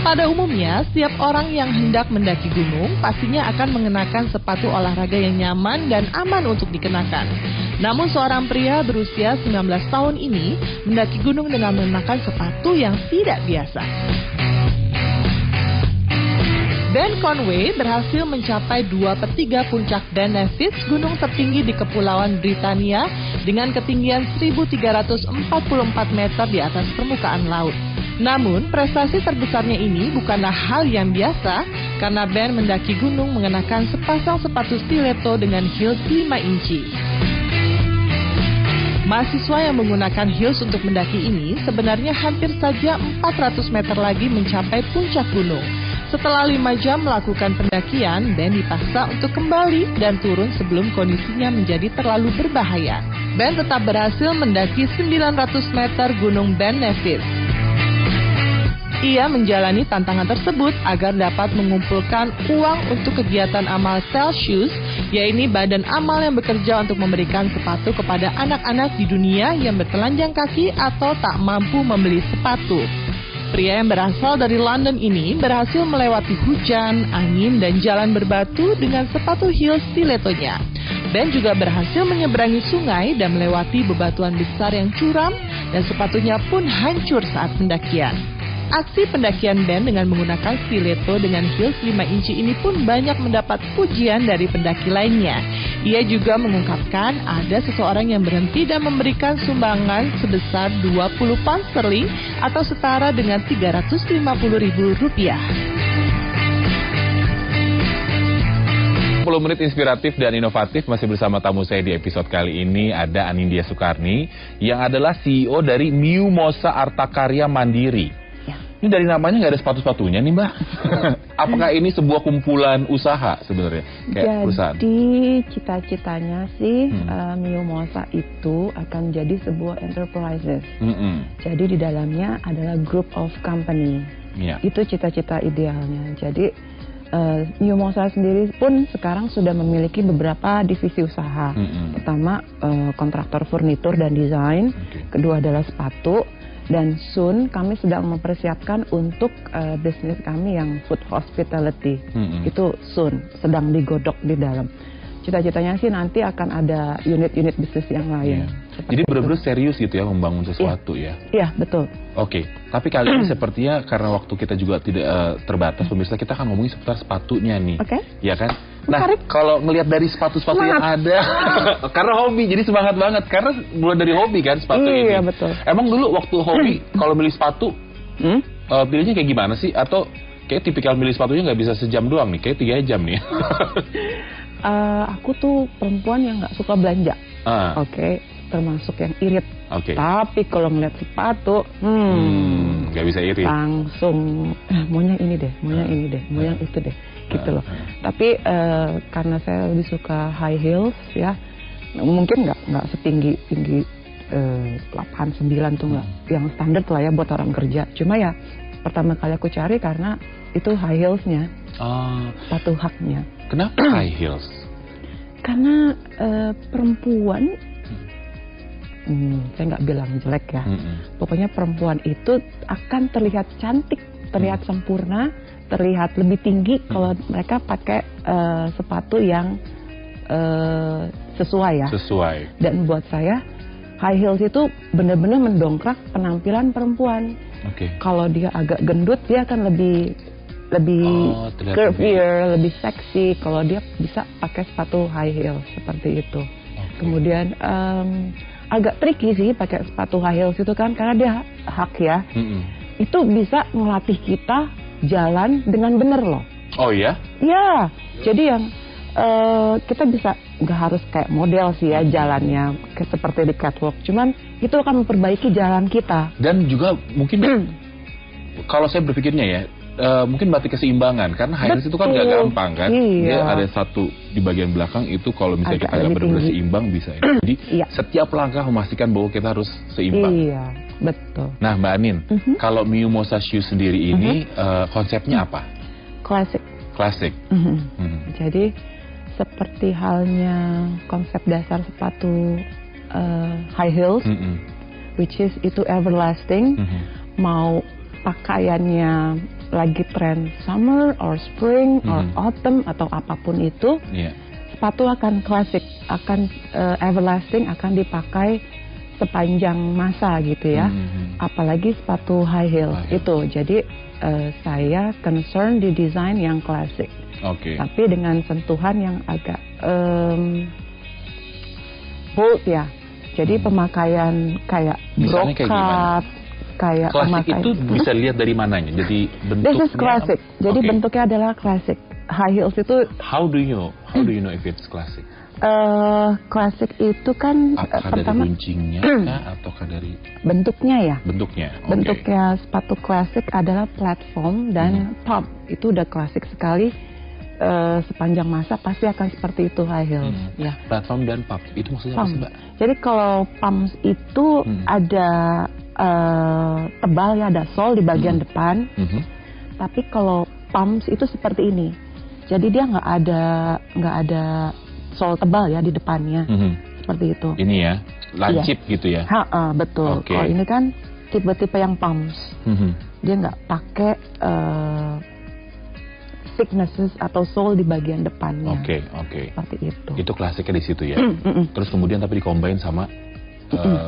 Pada umumnya, setiap orang yang hendak mendaki gunung pastinya akan mengenakan sepatu olahraga yang nyaman dan aman untuk dikenakan. Namun seorang pria berusia 19 tahun ini mendaki gunung dengan mengenakan sepatu yang tidak biasa. Ben Conway berhasil mencapai 2/3 puncak Ben Nevis, gunung tertinggi di Kepulauan Britania dengan ketinggian 1.344 meter di atas permukaan laut. Namun, prestasi terbesarnya ini bukanlah hal yang biasa karena Ben mendaki gunung mengenakan sepasang sepatu stiletto dengan heels 5 inci. Mahasiswa yang menggunakan heels untuk mendaki ini sebenarnya hampir saja 400 meter lagi mencapai puncak gunung. Setelah 5 jam melakukan pendakian, Ben dipaksa untuk kembali dan turun sebelum kondisinya menjadi terlalu berbahaya. Ben tetap berhasil mendaki 900 meter gunung Ben Nevis. Ia menjalani tantangan tersebut agar dapat mengumpulkan uang untuk kegiatan amal Celsius, yaitu badan amal yang bekerja untuk memberikan sepatu kepada anak-anak di dunia yang bertelanjang kaki atau tak mampu membeli sepatu. Pria yang berasal dari London ini berhasil melewati hujan, angin, dan jalan berbatu dengan sepatu heels stilettonya. Ben juga berhasil menyeberangi sungai dan melewati bebatuan besar yang curam, dan sepatunya pun hancur saat pendakian. Aksi pendakian Ben dengan menggunakan stiletto dengan heels 5 inci ini pun banyak mendapat pujian dari pendaki lainnya. Ia juga mengungkapkan ada seseorang yang berhenti dan memberikan sumbangan sebesar 20 pound sterling atau setara dengan Rp350.000. 10 menit inspiratif dan inovatif masih bersama tamu saya di episode kali ini. Ada Anindya Soekarni yang adalah CEO dari Miumosa Artakarya Mandiri. Ini dari namanya nggak ada sepatu-sepatunya nih, Mbak. Apakah ini sebuah kumpulan usaha sebenarnya? Kayak perusahaan? Jadi cita-citanya sih Miumosa itu akan jadi sebuah enterprises. Jadi di dalamnya adalah group of company. Itu cita-cita idealnya. Jadi Miumosa sendiri pun sekarang sudah memiliki beberapa divisi usaha. Pertama kontraktor furnitur dan desain. Kedua adalah sepatu. Dan soon kami sedang mempersiapkan untuk bisnis kami yang food hospitality. Itu soon, sedang digodok di dalam. Cita-citanya sih nanti akan ada unit-unit bisnis yang lain. Jadi benar-benar serius gitu ya membangun sesuatu ya? Iya, betul. Oke, tapi kali ini sepertinya karena waktu kita juga tidak terbatas, pemirsa, kita akan ngomongin seputar sepatunya nih. Ya kan? Nah, kalau ngelihat dari sepatu-sepatu yang ada, karena hobi, jadi semangat banget. Karena mulai dari hobi kan sepatu ini. Iya, betul. Emang dulu waktu hobi, kalau milih sepatu, pilihnya kayak gimana sih? Atau kayak tipikal milih sepatunya nggak bisa sejam doang nih, kayak 3 jam nih. Aku tuh perempuan yang nggak suka belanja. Termasuk yang irit. Tapi kalau ngeliat sepatu, nggak bisa irit. Langsung, maunya ini deh, maunya ini deh, mau yang itu deh, gitu loh. Tapi karena saya lebih suka high heels ya, mungkin nggak setinggi 8, 9 tuh nggak, yang standar lah ya buat orang kerja. Cuma ya pertama kali aku cari karena itu high heelsnya, sepatu haknya. Kenapa high heels? Karena perempuan, saya nggak bilang jelek ya, pokoknya perempuan itu akan terlihat cantik, terlihat sempurna, terlihat lebih tinggi kalau mereka pakai sepatu yang sesuai ya. Sesuai. Dan buat saya high heels itu benar-benar mendongkrak penampilan perempuan. Kalau dia agak gendut, dia akan lebih curvier, lebih seksi kalau dia bisa pakai sepatu high heels seperti itu. Kemudian agak tricky sih pakai sepatu high heels itu kan, karena dia hak ya. Itu bisa ngelatih kita jalan dengan benar loh. Oh ya? Iya. Jadi yang kita bisa, nggak harus kayak model sih ya jalannya seperti di catwalk. Cuman itu akan memperbaiki jalan kita. Dan juga mungkin kalau saya berpikirnya ya, mungkin berarti keseimbangan, karena high heels itu kan gak gampang kan. Dia ada satu di bagian belakang itu kalau misalnya kita agak benar-benar seimbang bisa ya. Jadi setiap langkah memastikan bahwa kita harus seimbang. Iya, betul. Nah Mbak Anin, kalau Miumosa Shoes sendiri ini konsepnya apa? Klasik. Jadi seperti halnya konsep dasar sepatu high heels, which is itu everlasting. Mau pakaiannya lagi tren summer or spring or autumn atau apapun itu, sepatu akan klasik, akan everlasting, akan dipakai sepanjang masa gitu ya. Apalagi sepatu high heel itu. Jadi saya concern di desain yang klasik. Tapi dengan sentuhan yang agak bold ya. Jadi pemakaian kayak brokat, kayak klasik itu bisa lihat dari mananya. Jadi bentuknya. This is classic. Jadi bentuknya adalah klasik. High heels itu. How do you know if it's classic? Klasik itu kan pertama dari runcingnya ataukah dari bentuknya ya? Bentuknya. Bentuknya sepatu klasik adalah platform dan pump. Itu udah klasik sekali. Sepanjang masa pasti akan seperti itu high heels. Ya. Platform dan pump itu maksudnya apa sih, Mbak? Jadi kalau pumps itu ada tebal ya, ada sole di bagian depan. Tapi kalau pumps itu seperti ini. Jadi dia nggak ada sole tebal ya di depannya. Seperti itu. Ini ya, lancip gitu ya? Betul. Kalau ini kan tipe-tipe yang pumps. Dia nggak pakai thicknesses atau sole di bagian depannya. Seperti itu. Itu klasiknya di situ ya. Terus kemudian tapi dikombin sama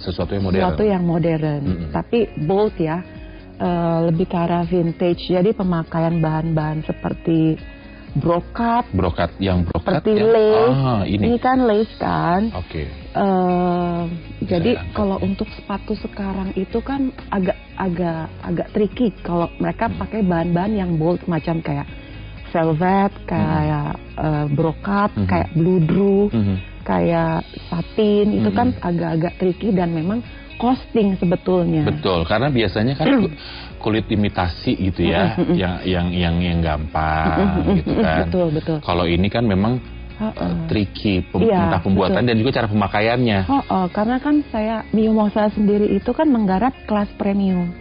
sesuatu yang modern. Sesuatu yang modern. Tapi bold ya. Lebih ke arah vintage. Jadi pemakaian bahan-bahan seperti brokat. Yang brokat. Seperti lace. Ini kan lace kan. Jadi kalau untuk sepatu sekarang itu kan agak tricky kalau mereka pakai bahan-bahan yang bold macam kayak velvet, kayak brokat, kayak bludru, kayak satin, itu kan agak-agak tricky dan memang costing sebetulnya. Betul, karena biasanya kan kulit imitasi gitu ya, yang gampang gitu kan. Betul. Kalau ini kan memang tricky, entah pembuatan dan juga cara pemakaiannya. Karena kan Miu Mosa sendiri itu kan menggarap kelas premium.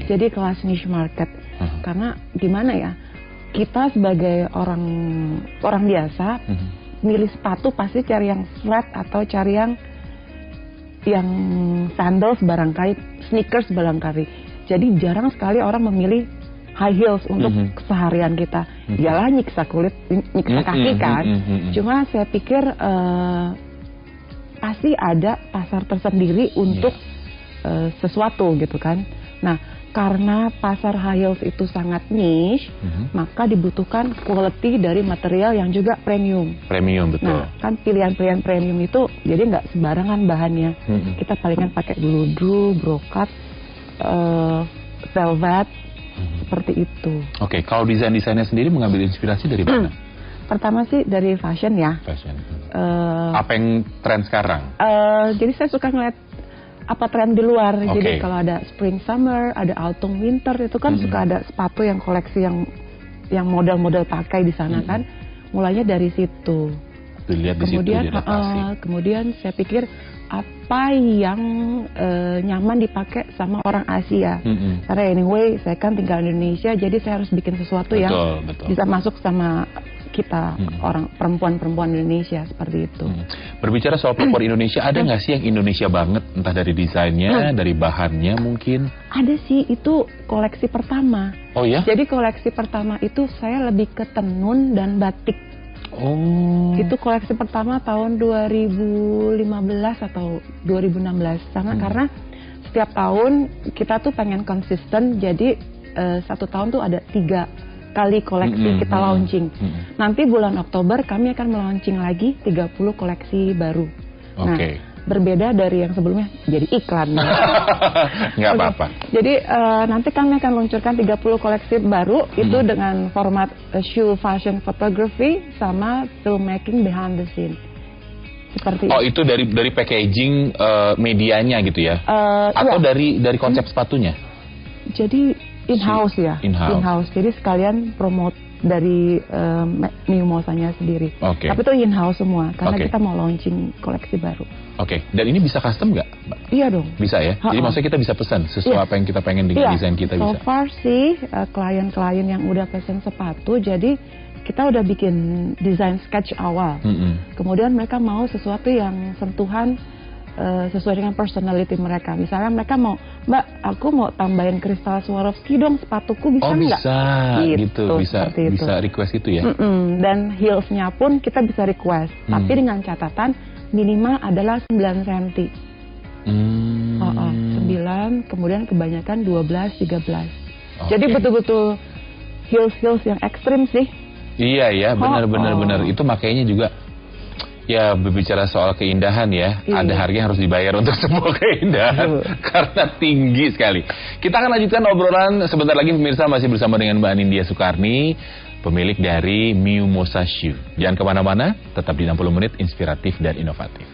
Jadi kelas niche market. Karena gimana ya? Kita sebagai orang biasa milih sepatu pasti cari yang flat atau cari yang sandals barangkali, sneakers barangkali. Jadi jarang sekali orang memilih high heels untuk keseharian kita. Yalah nyiksa kulit, nyiksa kaki kan. Cuma saya pikir pasti ada pasar tersendiri untuk sesuatu gitu kan. Nah, karena pasar high heels itu sangat niche, maka dibutuhkan quality dari material yang juga premium. Premium, betul. Nah, kan pilihan-pilihan premium itu jadi nggak sembarangan bahannya. Kita palingan pakai bludru, brokat, velvet, seperti itu. Kalau desainnya sendiri mengambil inspirasi dari mana? Pertama sih dari fashion ya. Apa yang tren sekarang? Jadi saya suka ngeliat apa tren di luar. Jadi kalau ada spring summer, ada autumn winter, itu kan suka ada sepatu yang koleksi yang model-model pakai di sana kan. Mulainya dari situ. Dilihat di situ, kemudian saya pikir apa yang nyaman dipakai sama orang Asia. Karena anyway saya kan tinggal di Indonesia, jadi saya harus bikin sesuatu yang bisa masuk sama kita orang perempuan Indonesia seperti itu. Berbicara soal perempuan Indonesia, ada nggak sih yang Indonesia banget, entah dari desainnya, dari bahannya mungkin? Ada sih, itu koleksi pertama. Oh ya? Jadi koleksi pertama itu saya lebih ke tenun dan batik. Itu koleksi pertama tahun 2015 atau 2016. Karena setiap tahun kita tuh pengen konsisten, jadi satu tahun tuh ada 3 kali koleksi kita launching. Nanti bulan Oktober kami akan melaunching lagi 30 koleksi baru. Nah, berbeda dari yang sebelumnya, jadi iklan. Nggak apa-apa. Jadi nanti kami akan luncurkan 30 koleksi baru, itu dengan format shoe fashion photography sama filmmaking behind the scene. Seperti itu dari packaging medianya gitu ya? Atau dari konsep sepatunya? Jadi in-house ya, in-house. Jadi sekalian promote dari Miu Mosanya sendiri. Tapi itu in-house semua, karena kita mau launching koleksi baru. Dan ini bisa custom nggak, Mbak? Iya dong. Bisa ya? Jadi maksudnya kita bisa pesan sesuai apa yang kita pengen dengan desain kita bisa? So far sih, klien-klien yang udah pesan sepatu, jadi kita udah bikin desain sketch awal. Kemudian mereka mau sesuatu yang sentuhan sesuai dengan personality mereka. Misalnya mereka mau, Mbak, aku mau tambahin kristal Swarovski dong sepatuku, bisa nggak? Bisa, gitu. Bisa request itu ya. Dan heelsnya pun kita bisa request, tapi dengan catatan minimal adalah 9 cm. 9, kemudian kebanyakan 12, 13. Jadi betul-betul heels yang ekstrim sih. Iya ya, benar. Itu makanya juga ya berbicara soal keindahan ya, ada harga yang harus dibayar untuk sebuah keindahan karena tinggi sekali. Kita akan lanjutkan obrolan sebentar lagi pemirsa, masih bersama dengan Mbak Nindya Soekarni, pemilik dari Miu Mosa Shoe. Jangan kemana-mana, tetap di 60 menit inspiratif dan inovatif.